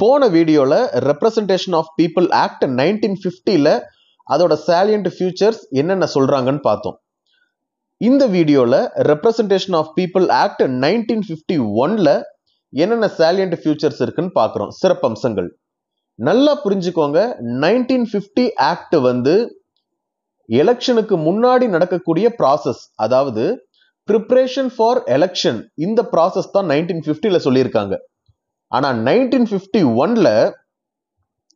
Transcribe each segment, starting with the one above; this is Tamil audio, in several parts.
போன வீடியோல ரெப்ரசன்டேஷன் ஆஃப் பீப்புள் ஆக்ட் 1950ல அதோட சாலியன்ட் ஃபியூச்சர்ஸ் என்னென்ன சொல்றாங்கன்னு பார்த்தோம். இந்த வீடியோல ரெப்ரசன்டேஷன் ஆஃப் பீப்புள் ஆக்ட் 1951ல என்னென்ன சாலியன்ட் ஃபியூச்சர்ஸ் இருக்குன்னு பார்க்குறோம். சிறப்பம்சங்கள் நல்லா புரிஞ்சுக்கோங்க. 1950 ஆக்ட் வந்து எலெக்ஷனுக்கு முன்னாடி நடக்கக்கூடிய ப்ராசஸ், அதாவது ப்ரிப்பரேஷன் ஃபார் எலெக்ஷன், இந்த ப்ராசஸ் தான் 1950ல சொல்லியிருக்காங்க. ஆனா 1951ல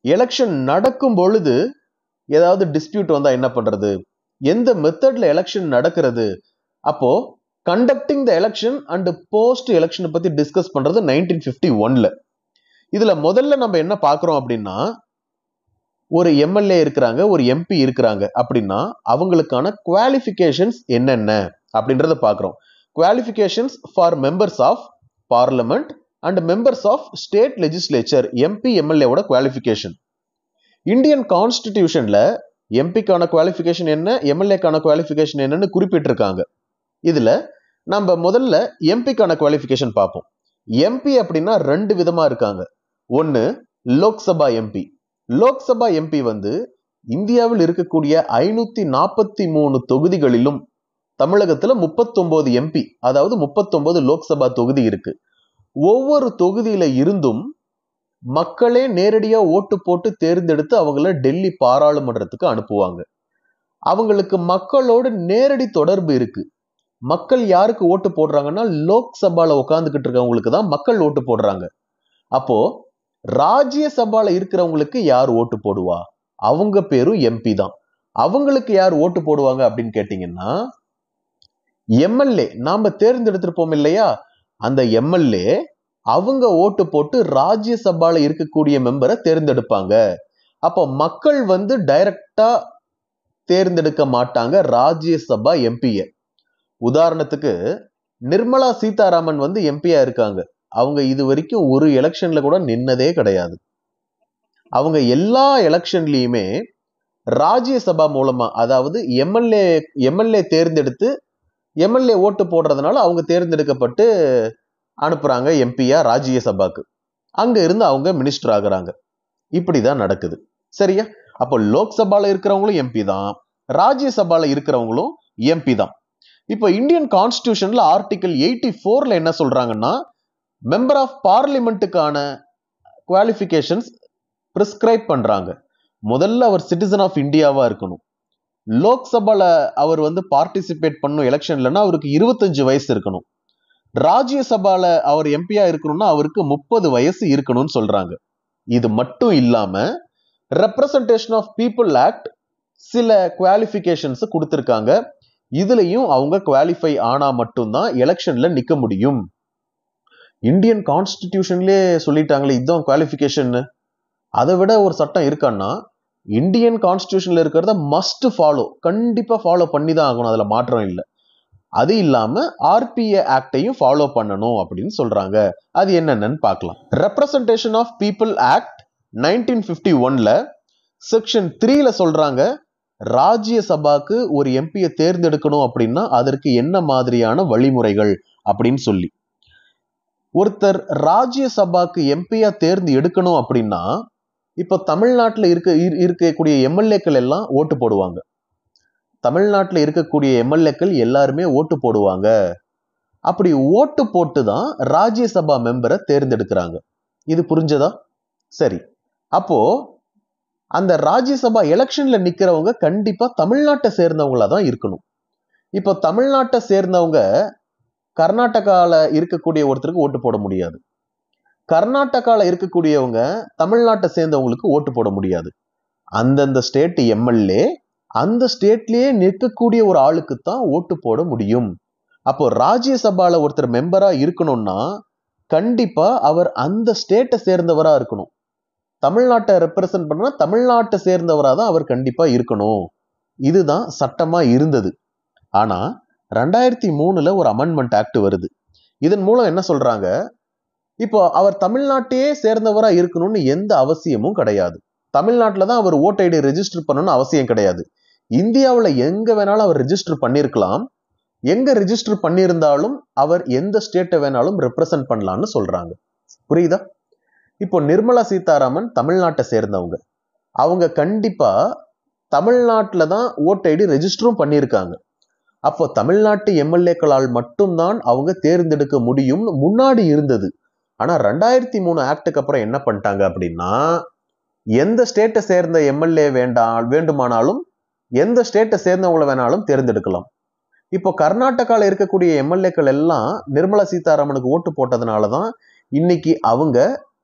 எலெக்ஷன் நடக்கும் பொழுது ஏதாவது டிஸ்பியூட் வந்தா என்ன பண்றது, எந்த மெத்தட்ல எலெக்ஷன் நடக்கிறது, அப்போ conducting the election and post எலெக்ஷனை பத்தி டிஸ்கஸ் பண்றது 1951ல. இதுல முதல்ல நம்ம என்ன பார்க்கிறோம் அப்படின்னா, ஒரு எம்எல்ஏ இருக்கிறாங்க, ஒரு எம்பி இருக்கிறாங்க அப்படின்னா அவங்களுக்கான குவாலிஃபிகேஷன்ஸ் என்னென்ன அப்படின்றத பார்க்கிறோம். Qualifications for members of parliament and members of state legislature, MP எம்எல்ஏவோட குவாலிஃபிகேஷன். இந்தியன் கான்ஸ்டிடியூஷன்ல எம்பிக்கான குவாலிஃபிகேஷன் என்ன, எம்எல்ஏக்கான குவாலிஃபிகேஷன் என்னன்னு குறிப்பிட்டிருக்காங்க. இதுல நம்ம முதல்ல எம்பிக்கான குவாலிஃபிகேஷன் பார்ப்போம். எம்பி அப்படின்னா ரெண்டு விதமா இருக்காங்க. ஒன்னு லோக்சபா எம்பி. லோக்சபா எம்பி வந்து இந்தியாவில் இருக்கக்கூடிய 543 தொகுதிகளிலும் தமிழகத்துல 39 எம்பி, அதாவது 39 லோக்சபா தொகுதி இருக்கு. ஒவ்வொரு தொகுதியில இருந்தும் மக்களே நேரடியா ஓட்டு போட்டு தேர்ந்தெடுத்து அவங்கள டெல்லி பாராளுமன்றத்துக்கு அனுப்புவாங்க. அவங்களுக்கு மக்களோட நேரடி தொடர்பு இருக்கு. மக்கள் யாருக்கு ஓட்டு போடுறாங்கன்னா லோக்சபால உட்கார்ந்துகிட்டு இருக்கவங்களுக்கு தான் மக்கள் ஓட்டு போடுறாங்க. அப்போ ராஜ்யசபால இருக்கிறவங்களுக்கு யார் ஓட்டு போடுவா, அவங்க பேரும் எம்பி தான். அவங்களுக்கு யார் ஓட்டு போடுவாங்க அப்படின்னு கேட்டீங்கன்னா எம்எல்ஏ, நாம தேர்ந்தெடுத்திருப்போம் இல்லையா, அந்த எம்எல்ஏ அவங்க ஓட்டு போட்டு ராஜ்யசபால இருக்கக்கூடிய மெம்பரை தேர்ந்தெடுப்பாங்க. அப்போ மக்கள் வந்து டைரக்டா தேர்ந்தெடுக்க மாட்டாங்க ராஜ்யசபா எம்பிய. உதாரணத்துக்கு நிர்மலா சீதாராமன் வந்து எம்பியா இருக்காங்க. அவங்க இது வரைக்கும் ஒரு எலெக்ஷன்ல கூட நின்னதே கிடையாது. அவங்க எல்லா எலெக்ஷன்லயுமே ராஜ்யசபா மூலமா, அதாவது எம்எல்ஏ தேர்ந்தெடுத்து எம்எல்ஏ ஓட்டு போடுறதுனால அவங்க தேர்ந்தெடுக்கப்பட்டு அனுப்புறாங்க எம்பியா ராஜ்யசபாக்கு. அங்க இருந்து அவங்க மினிஸ்டர் ஆகுறாங்க. இப்படிதான் நடக்குது. சரியா? அப்போ லோக்சபால இருக்கிறவங்களும் எம்பி தான், ராஜ்யசபால இருக்கிறவங்களும் எம்பி தான். இப்போ இந்தியன் கான்ஸ்டிடியூஷன்ல ஆர்டிகல் 84ல என்ன சொல்றாங்கன்னா, மெம்பர் ஆஃப் பார்லிமெண்ட்டுக்கான குவாலிஃபிகேஷன்ஸ் பிரிஸ்கிரைப் பண்றாங்க. முதல்ல அவர் சிட்டிசன் ஆஃப் இந்தியாவா இருக்கணும். லோக்சபால அவர் வந்து பார்ட்டிசிபேட் பண்ணும் எலெக்ஷன்லன்னா அவருக்கு 25 வயசு இருக்கணும். ராஜ்யசபால அவர் எம்பியா இருக்கணும்னா அவருக்கு 30 வயசு இருக்கணும்னு சொல்றாங்க. இது மட்டும் இல்லாம ரெப்ரசன்டேஷன் ஆஃப் பீப்புள் ஆக்ட் சில குவாலிஃபிகேஷன்ஸ் கொடுத்திருக்காங்க. இதுலயும் அவங்க குவாலிஃபை ஆனா மட்டும்தான் எலெக்ஷன்ல நிக்க முடியும். இந்தியன் கான்ஸ்டிடியூஷன்லயே சொல்லிட்டாங்களே இதுதான் குவாலிஃபிகேஷன். அதை விட ஒரு சட்டம் இருக்கான்னா இந்தியன் கான்ஸ்டிடியூஷன்ல இருக்கிறத மஸ்ட் ஃபாலோ, கண்டிப்பா ஃபாலோ பண்ணி தான் ஆகணும், அதுல மாற்றம் இல்லை. அது இல்லாம ஆர்பிஏ ஆக்டையும் ஃபாலோ பண்ணணும் அப்படின்னு சொல்றாங்க. அது என்னென்னு பார்க்கலாம். ரெப்ரசன்டேஷன் ஆஃப் பீப்புள் ஆக்ட் 1951ல செக்ஷன் 3ல சொல்றாங்க, ராஜ்யசபாக்கு ஒரு எம்பியை தேர்ந்தெடுக்கணும் அப்படின்னா அதற்கு என்ன மாதிரியான வழிமுறைகள் அப்படின்னு சொல்லி. ஒருத்தர் ராஜ்யசபாக்கு எம்பியா தேர்ந்து எடுக்கணும் அப்படின்னா இப்போ தமிழ்நாட்டில் இருக்கக்கூடிய எம்எல்ஏக்கள் எல்லாம் ஓட்டு போடுவாங்க. தமிழ்நாட்டில் இருக்கக்கூடிய எம்எல்ஏக்கள் எல்லாருமே ஓட்டு போடுவாங்க. அப்படி ஓட்டு போட்டு தான் ராஜ்யசபா மெம்பரை தேர்ந்தெடுக்கிறாங்க. இது புரிஞ்சதா? சரி, அப்போ அந்த ராஜ்யசபா எலெக்ஷன்ல நிக்கிறவங்க கண்டிப்பா தமிழ்நாட்டை சேர்ந்தவங்களா தான் இருக்கணும். இப்போ தமிழ்நாட்டை சேர்ந்தவங்க கர்நாடகால இருக்கக்கூடிய ஒருத்தருக்கு ஓட்டு போட முடியாது. கர்நாடகால இருக்கக்கூடியவங்க தமிழ்நாட்டை சேர்ந்தவங்களுக்கு ஓட்டு போட முடியாது. அந்தந்த ஸ்டேட் எம்எல்ஏ அந்த ஸ்டேட்லயே நிற்கக்கூடிய ஒரு ஆளுக்கு தான் ஓட்டு போட முடியும். அப்போ ராஜ்யசபால ஒருத்தர் மெம்பரா இருக்கணும்னா கண்டிப்பா அவர் அந்த ஸ்டேட்டை சேர்ந்தவரா இருக்கணும். தமிழ்நாட்டை ரெப்ரசன்ட் பண்ணா தமிழ்நாட்டை சேர்ந்தவரா தான் அவர் கண்டிப்பா இருக்கணும். இதுதான் சட்டமா இருந்தது. ஆனா 2003ல ஒரு அமெண்ட்மெண்ட் ஆக்ட் வருது. இதன் மூலம் என்ன சொல்றாங்க, இப்போ அவர் தமிழ்நாட்டையே சேர்ந்தவரா இருக்கணும்னு எந்த அவசியமும் கிடையாது. தமிழ்நாட்டில தான் அவர் ஓட் ஐடி ரெஜிஸ்டர் பண்ணணும்னு அவசியம் கிடையாது. இந்தியாவில் எங்க வேணாலும் அவர் ரெஜிஸ்டர் பண்ணிருக்கலாம். எங்க ரெஜிஸ்டர் பண்ணியிருந்தாலும் அவர் எந்த ஸ்டேட்டை வேணாலும் ரெப்ரசன்ட் பண்ணலாம்னு சொல்றாங்க. புரியுதா? இப்போ நிர்மலா சீதாராமன் தமிழ்நாட்டை சேர்ந்தவங்க. அவங்க கண்டிப்பா தமிழ்நாட்டில் தான் ஓட் ஐடி ரெஜிஸ்டரும் பண்ணியிருக்காங்க. அப்போ தமிழ்நாட்டு எம்எல்ஏக்களால் மட்டும்தான் அவங்க தேர்ந்தெடுக்க முடியும்னு முன்னாடி இருந்தது. ஆனா 2003 ஆக்டுக்கு அப்புறம் என்ன பண்ணிட்டாங்க அப்படின்னா, எந்த ஸ்டேட்டை சேர்ந்த எம்எல்ஏ வேண்டுமானாலும் எந்த ஸ்டேட்டை சேர்ந்தவங்களை வேணாலும் தேர்ந்தெடுக்கலாம். இப்போ கர்நாடகாவில் இருக்கக்கூடிய எம்எல்ஏக்கள் எல்லாம் நிர்மலா சீதாராமனுக்கு ஓட்டு போட்டதுனாலதான் இன்னைக்கு அவங்க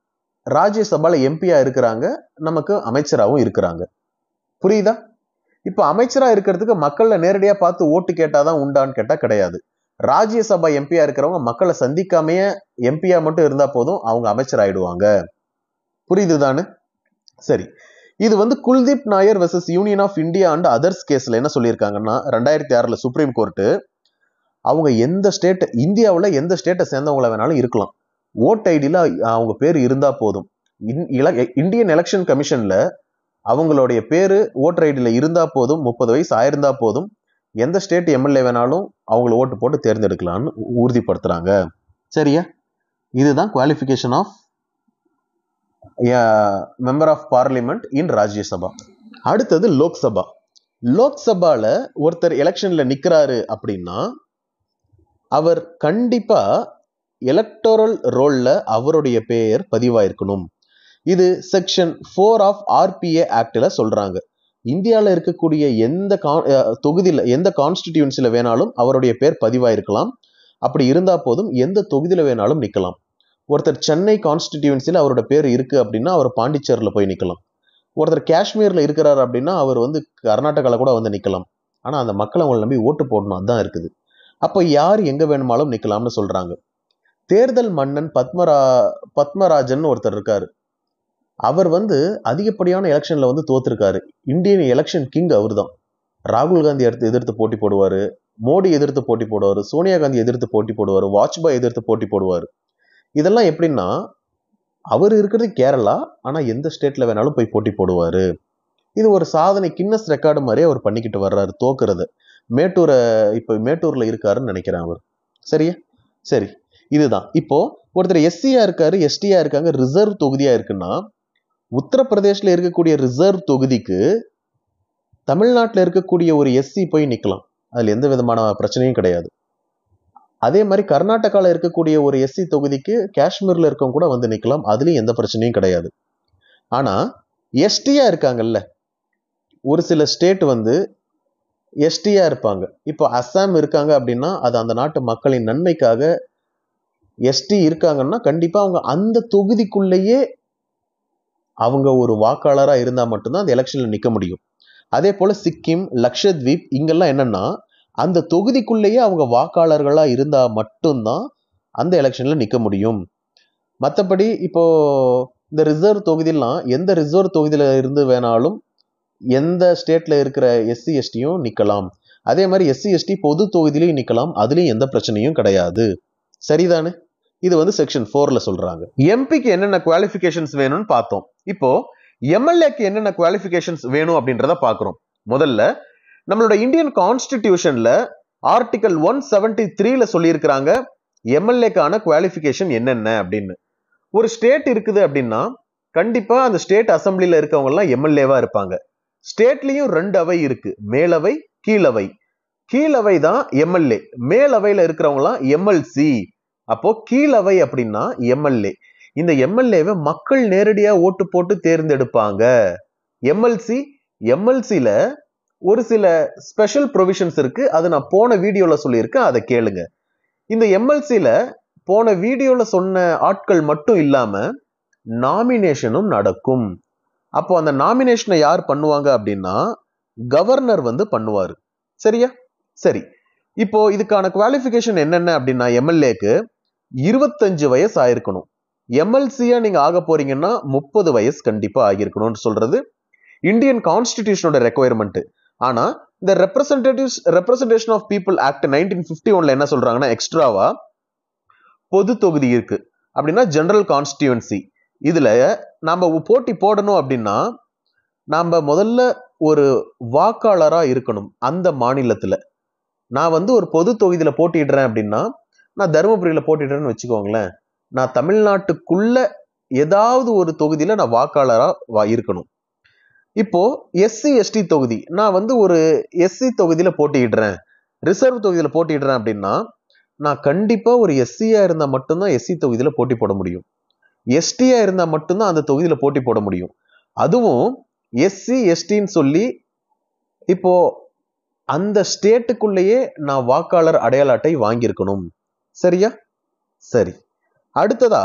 ராஜ்யசபால எம்பியா இருக்கிறாங்க, நமக்கு அமைச்சராகவும் இருக்கிறாங்க. புரியுதா? இப்ப அமைச்சரா இருக்கிறதுக்கு மக்களை நேரடியா பார்த்து ஓட்டு கேட்டாதான் உண்டான்னு கேட்டா கிடையாது. ராஜ்யசபா எம்பியா இருக்கிறவங்க மக்களை சந்திக்காமையே எம்பியா மட்டும் இருந்தா போதும், அவங்க அமைச்சர் ஆயிடுவாங்க. புரியுதுதானு? சரி, இது Kuldip Nayar versus union of India and others கேஸ்ல என்ன சொல்லியிருக்காங்கன்னா, 2006 சுப்ரீம் கோர்ட்டு அவங்க எந்த ஸ்டேட், இந்தியாவில் எந்த ஸ்டேட்டை சேர்ந்தவங்களை வேணாலும் இருக்கலாம், ஓட் ஐடியில அவங்க பேர் இருந்தா போதும். இந்தியன் எலெக்ஷன் கமிஷன்ல அவங்களுடைய பேரு ஓட்டர் ஐடியில இருந்தா போதும், 30 வயசு ஆயிருந்தா போதும், எந்த ஸ்டேட் எம்எல்ஏ வேணாலும் அவங்களை ஓட்டு போட்டு தேர்ந்தெடுக்கலாம்னு உறுதிப்படுத்துறாங்க. சரியா? இதுதான் qualification of member of parliament in Rajya Sabha. அடுத்தது லோக்சபா. லோக்சபால ஒருத்தர் எலெக்ஷன்ல நிக்கிறாரு அப்படின்னா அவர் கண்டிப்பா எலக்டோரல் ரோல்ல அவருடைய பெயர் பதிவாயிருக்கணும். இது செக்ஷன் 4 ஆஃப் ஆர்பிஏ ஆக்ட்ல சொல்றாங்க. இந்தியாவில் இருக்கக்கூடிய எந்த தொகுதியில, எந்த கான்ஸ்டிடியூன்சில வேணாலும் அவருடைய பேர் பதிவாயிருக்கலாம். அப்படி இருந்தா போதும், எந்த தொகுதியில வேணாலும் நிக்கலாம். ஒருத்தர் சென்னை கான்ஸ்டிடியூன்சில அவரோட பேர் இருக்கு அப்படின்னா அவர் பாண்டிச்சேரியில் போய் நிக்கலாம். ஒருத்தர் காஷ்மீர்ல இருக்கிறார் அப்படின்னா அவர் கர்நாடகால கூட நிக்கலாம். ஆனா அந்த மக்களை அவங்களை நம்பி ஓட்டு போடணும், அதுதான் இருக்குது. அப்ப யார் எங்க வேணுமாலும் நிக்கலாம்னு சொல்றாங்க. தேர்தல் மன்னன் பத்மராஜன் ஒருத்தர் இருக்காரு. அவர் அதிகப்படியான எலெக்ஷன்ல தோத்திருக்காரு. இந்தியன் எலெக்ஷன் கிங் அவர் தான். ராகுல் காந்தி எதிர்த்து போட்டி போடுவாரு, மோடி எதிர்த்து போட்டி போடுவாரு, சோனியா காந்தி எதிர்த்து போட்டி போடுவாரு, வாஜ்பாய் எதிர்த்து போட்டி போடுவாரு. இதெல்லாம் எப்படின்னா, அவர் இருக்கிறது கேரளா, ஆனா எந்த ஸ்டேட்ல வேணாலும் போய் போட்டி போடுவாரு. இது ஒரு சாதனை, கின்னஸ் ரெக்கார்டு மாதிரியே அவர் பண்ணிக்கிட்டு வர்றாரு தோக்குறது. இப்ப மேட்டூர்ல இருக்காருன்னு நினைக்கிறேன் அவர். சரியா? சரி, இதுதான். இப்போ ஒருத்தர் எஸ்சியா இருக்காரு, எஸ்டியா இருக்காங்க, ரிசர்வ் தொகுதியா இருக்குன்னா, உத்தரப்பிரதேஷ்ல இருக்கக்கூடிய ரிசர்வ் தொகுதிக்கு தமிழ்நாட்டில் இருக்கக்கூடிய ஒரு எஸ்சி போய் நிக்கலாம், அதுல எந்த விதமான பிரச்சனையும் கிடையாது. அதே மாதிரி கர்நாடகாவில் இருக்கக்கூடிய ஒரு எஸ்சி தொகுதிக்கு காஷ்மீர்ல இருக்கவங்க கூட நிக்கலாம், அதுலயும் எந்த பிரச்சனையும் கிடையாது. ஆனா எஸ்டியா இருக்காங்கல்ல, ஒரு சில ஸ்டேட் எஸ்டியா இருப்பாங்க. இப்போ அஸ்ஸாம் இருக்காங்க அப்படின்னா அது அந்த நாட்டு மக்களின் நன்மைக்காக எஸ்டி இருக்காங்கன்னா கண்டிப்பா அவங்க அந்த தொகுதிக்குள்ளேயே அவங்க ஒரு வாக்காளரா இருந்தா மட்டும்தான் அந்த எலெக்ஷன்ல நிக்க முடியும். அதே போல சிக்கிம், லக்ஷத்வீப் இங்கெல்லாம் என்னன்னா அந்த தொகுதிக்குள்ளேயே அவங்க வாக்காளர்களா இருந்தா மட்டும்தான் அந்த எலெக்ஷன்ல நிக்க முடியும். மற்றபடி இப்போ இந்த ரிசர்வ் தொகுதியெல்லாம் எந்த ரிசர்வ் தொகுதியில இருந்து வேணாலும் எந்த ஸ்டேட்ல இருக்கிற எஸ்சி எஸ்டியும் நிக்கலாம். அதே மாதிரி எஸ்சி எஸ்டி பொது தொகுதியிலையும் நிக்கலாம், அதுலயும் எந்த பிரச்சனையும் கிடையாது. சரிதானே? இது செக்ஷன் 4ல சொல்றாங்க. எம்பிக்கு என்னென்ன குவாலிஃபிகேஷன்ஸ் வேணும்னு பார்த்தோம். இப்போ எம்எல்ஏக்கு என்னென்ன குவாலிஃபிகேஷன்ஸ் வேணும் அப்படின்றத பாக்குறோம். முதல்ல நம்மளோட இந்தியன் கான்ஸ்டிடியூஷன்ல ஆர்டிகல் 173ல சொல்லியிருக்கிறாங்க எம்எல்ஏக்கான குவாலிஃபிகேஷன் என்னென்ன அப்படின்னு. ஒரு ஸ்டேட் இருக்குது அப்படின்னா கண்டிப்பா அந்த ஸ்டேட் அசம்பிளில இருக்கவங்க எல்லாம் எம்எல்ஏவா இருப்பாங்க. ஸ்டேட்லயும் 2 அவை இருக்கு, மேலவை, கீழவை. கீழவை தான் எம்எல்ஏ, மேலவையில இருக்கிறவங்க எல்லாம் எம்எல்சி. அப்போ கீழவை அப்படின்னா எம்எல்ஏ. இந்த எம்எல்ஏவை மக்கள் நேரடியா ஓட்டு போட்டு தேர்ந்தெடுப்பாங்க. எம்எல்சில ஒரு சில ஸ்பெஷல் ப்ரொவிஷன்ஸ் இருக்கு, அது நான் போன வீடியோல சொல்லியிருக்கேன், அதை கேளுங்க. இந்த எம்எல்சில போன வீடியோல சொன்ன ஆட்கள் மட்டும் இல்லாம நாமினேஷனும் நடக்கும். அப்போ அந்த நாமினேஷனை யார் பண்ணுவாங்க அப்படின்னா கவர்னர் பண்ணுவாரு. சரியா? சரி, இப்போ இதுக்கான குவாலிஃபிகேஷன் என்னென்ன அப்படின்னா எம்எல்ஏக்கு 25 வயசு ஆயிருக்கணும். எம்எல்சியா நீங்க ஆக போறீங்கன்னா 30 வயசு கண்டிப்பா ஆகியிருக்கணும்னு சொல்றது இந்தியன் கான்ஸ்டிடியூஷனோட ரெக்குவயர்மெண்ட். ஆனா இந்த ரெப்ரசன்டேஷன் ஆஃப் பீப்புள் ஆக்ட் 1951ல என்ன சொல்றாங்கன்னா எக்ஸ்ட்ராவா பொது தொகுதி இருக்கு அப்படின்னா ஜெனரல் கான்ஸ்டிடியூன்சி. இதுல நாம போட்டி போடணும் அப்படின்னா நாம முதல்ல ஒரு வாக்காளரா இருக்கணும் அந்த மாநிலத்துல. நான் ஒரு பொது தொகுதியில போட்டிடுறேன் அப்படின்னா, நான் தருமபுரியில போட்டிடுறேன்னு வச்சுக்கோங்களேன், நான் தமிழ்நாட்டுக்குள்ள ஏதாவது ஒரு தொகுதியில நான் வாக்காளரா இருக்கணும். இப்போ எஸ்சி எஸ்டி தொகுதி, நான் வந்து ஒரு எஸ்சி தொகுதியில போட்டியிடுறேன், ரிசர்வ் தொகுதியில போட்டியிடுறேன் அப்படின்னா நான் கண்டிப்பா ஒரு எஸ்சியா இருந்தா மட்டும்தான் எஸ்சி தொகுதியில போட்டி போட முடியும். எஸ்டியா இருந்தா மட்டும்தான் அந்த தொகுதியில போட்டி போட முடியும். அதுவும் எஸ்சி எஸ்டின்னு சொல்லி இப்போ அந்த ஸ்டேட்டுக்குள்ளேயே நான் வாக்காளர் அடையாள அட்டை வாங்கியிருக்கணும். சரியா? சரி. அடுத்ததா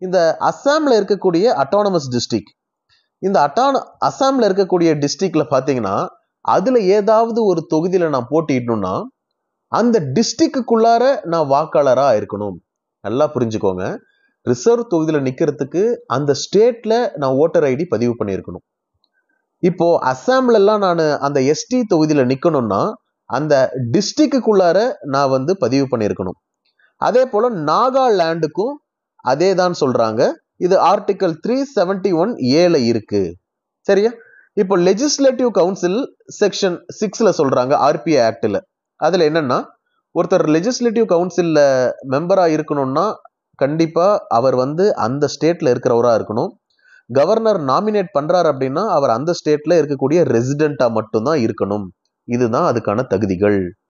இந்த அஸ்ஸாம்ல இருக்கக்கூடிய அட்டானமஸ் டிஸ்ட்ரிக்ட், இந்த அஸ்ஸாம்ல இருக்கக்கூடிய டிஸ்ட்ரிக்ட்ல பாத்தீங்கன்னா அதுல ஏதாவது ஒரு தொகுதியில நான் போட்டியிடணும்னா அந்த டிஸ்ட்ரிக்டுக்குள்ளார நான் வாக்காளரா இருக்கணும். நல்லா புரிஞ்சுக்கோங்க. ரிசர்வ் தொகுதியில நிக்கிறதுக்கு அந்த ஸ்டேட்ல நான் ஓட்டர் ஐடி பதிவு பண்ணியிருக்கணும். இப்போ அஸ்ஸாம்ல எல்லாம் நான் அந்த எஸ்டி தொகுதியில நிக்கணும்னா அந்த டிஸ்ட்ரிக்டுக்குள்ளார நான் வந்து பதிவு பண்ணியிருக்கணும். அதே போல நாகாலாந்துக்கும் அதே தான் சொல்றாங்க. இது ஆர்டிகல் 371A இருக்கு. சரியா? இப்போ லெஜிஸ்லேட்டிவ் கவுன்சில் செக்ஷன் 6ல சொல்றாங்க, ஆர்பிஐ ஆக்ட்ல. அதுல என்னன்னா ஒருத்தர் லெஜிஸ்லேட்டிவ் கவுன்சில்ல மெம்பரா இருக்கணும்னா கண்டிப்பா அவர் வந்து அந்த ஸ்டேட்ல இருக்கிறவரா இருக்கணும். கவர்னர் நாமினேட் பண்றாரு அப்படின்னா அவர் அந்த ஸ்டேட்ல இருக்கக்கூடிய ரெசிடென்டா மட்டும்தான் இருக்கணும். இதுதான் அதுக்கான தகுதிகள்.